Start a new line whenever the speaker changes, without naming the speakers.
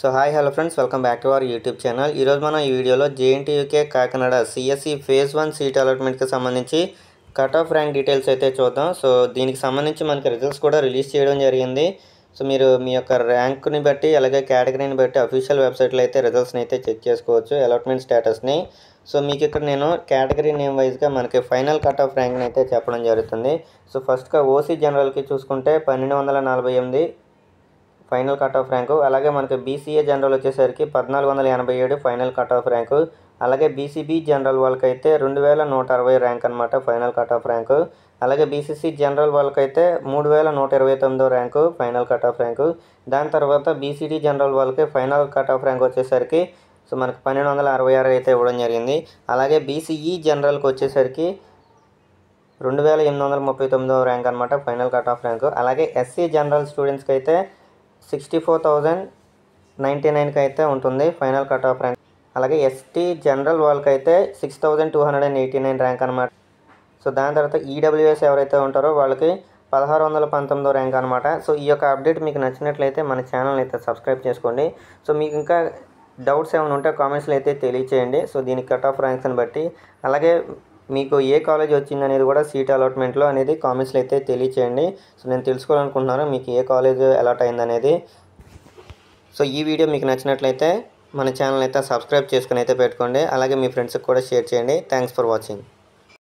So hi hello friends, welcome back to our YouTube channel. ఈరోజు మనం ఈ వీడియోలో JNTUK Kakinada CSC phase 1 seat అలాట్మెంట్కి సంబంధించి కట్ ఆఫ్ ర్యాంక్ డీటెయిల్స్ అయితే చూద్దాం. సో దీనికి సంబంధించి మనకి రిజల్ట్స్ కూడా రిలీజ్ చేయడం జరిగింది. సో మీరు మీ యొక్క ర్యాంక్ని బట్టి అలాగే కేటగిరీని బట్టి అఫీషియల్ వెబ్సైట్లో అయితే రిజల్ట్స్ని అయితే చెక్ చేసుకోవచ్చు, అలాట్మెంట్ స్టేటస్ని. సో మీకు ఇక్కడ నేను కేటగిరీ నేమ్ వైజ్గా మనకి ఫైనల్ కట్ ఆఫ్ ర్యాంక్ని అయితే చెప్పడం జరుగుతుంది. సో ఫస్ట్గా ఓసీ జనరల్కి చూసుకుంటే 1248 ఫైనల్ కట్ ఆఫ్ ర్యాంకు. అలాగే మనకి బీసీఏ జనరల్ వచ్చేసరికి 1487 ఫైనల్ కట్ ఆఫ్ ర్యాంకు. అలాగే బీసీబీ జనరల్ వాళ్ళకైతే 2160 ర్యాంక్ అనమాట ఫైనల్ కట్ ఆఫ్ ర్యాంకు. అలాగే బీసీసీ జనరల్ వాళ్ళకైతే 3129 rank final cut off rank. దాని తర్వాత బీసీడీ జనరల్ వాళ్ళకి ఫైనల్ కట్ ఆఫ్ ర్యాంక్ వచ్చేసరికి సో మనకి 1266 అయితే ఇవ్వడం జరిగింది. అలాగే బీసీఈ జనరల్కి వచ్చేసరికి 2839 ర్యాంక్ అనమాట ఫైనల్ కట్ ఆఫ్ ర్యాంకు. అలాగే ఎస్సీ జనరల్ స్టూడెంట్స్కి అయితే 64,099కి అయితే ఉంటుంది ఫైనల్ కట్ ఆఫ్ ర్యాంక్. అలాగే ఎస్టీ జనరల్ వాళ్ళకైతే 6289 ర్యాంక్ అనమాట. సో దాని తర్వాత ఈడబ్ల్యూఎస్ ఎవరైతే ఉంటారో వాళ్ళకి 1619 ర్యాంక్ అనమాట. సో ఈ యొక్క అప్డేట్ మీకు నచ్చినట్లయితే మన ఛానల్ అయితే సబ్స్క్రైబ్ చేసుకోండి. సో మీకు ఇంకా డౌట్స్ ఏమైనా ఉంటే కామెంట్స్లో అయితే తెలియచేయండి. సో దీనికి కట్ ఆఫ్ ర్యాంక్స్ని బట్టి అలాగే మీకు ఏ కాలేజ్ వచ్చింది అనేది కూడా సీట్ అలాట్మెంట్లో అనేది కామెంట్స్లో అయితే తెలియచేయండి. సో నేను తెలుసుకోవాలనుకుంటున్నాను మీకు ఏ కాలేజ్ అలాట్ అయింది అనేది. సో ఈ వీడియో మీకు నచ్చినట్లయితే మన ఛానల్ అయితే సబ్స్క్రైబ్ చేసుకుని అయితే పెట్టుకోండి. అలాగే మీ ఫ్రెండ్స్కి కూడా షేర్ చేయండి. Thanks for watching.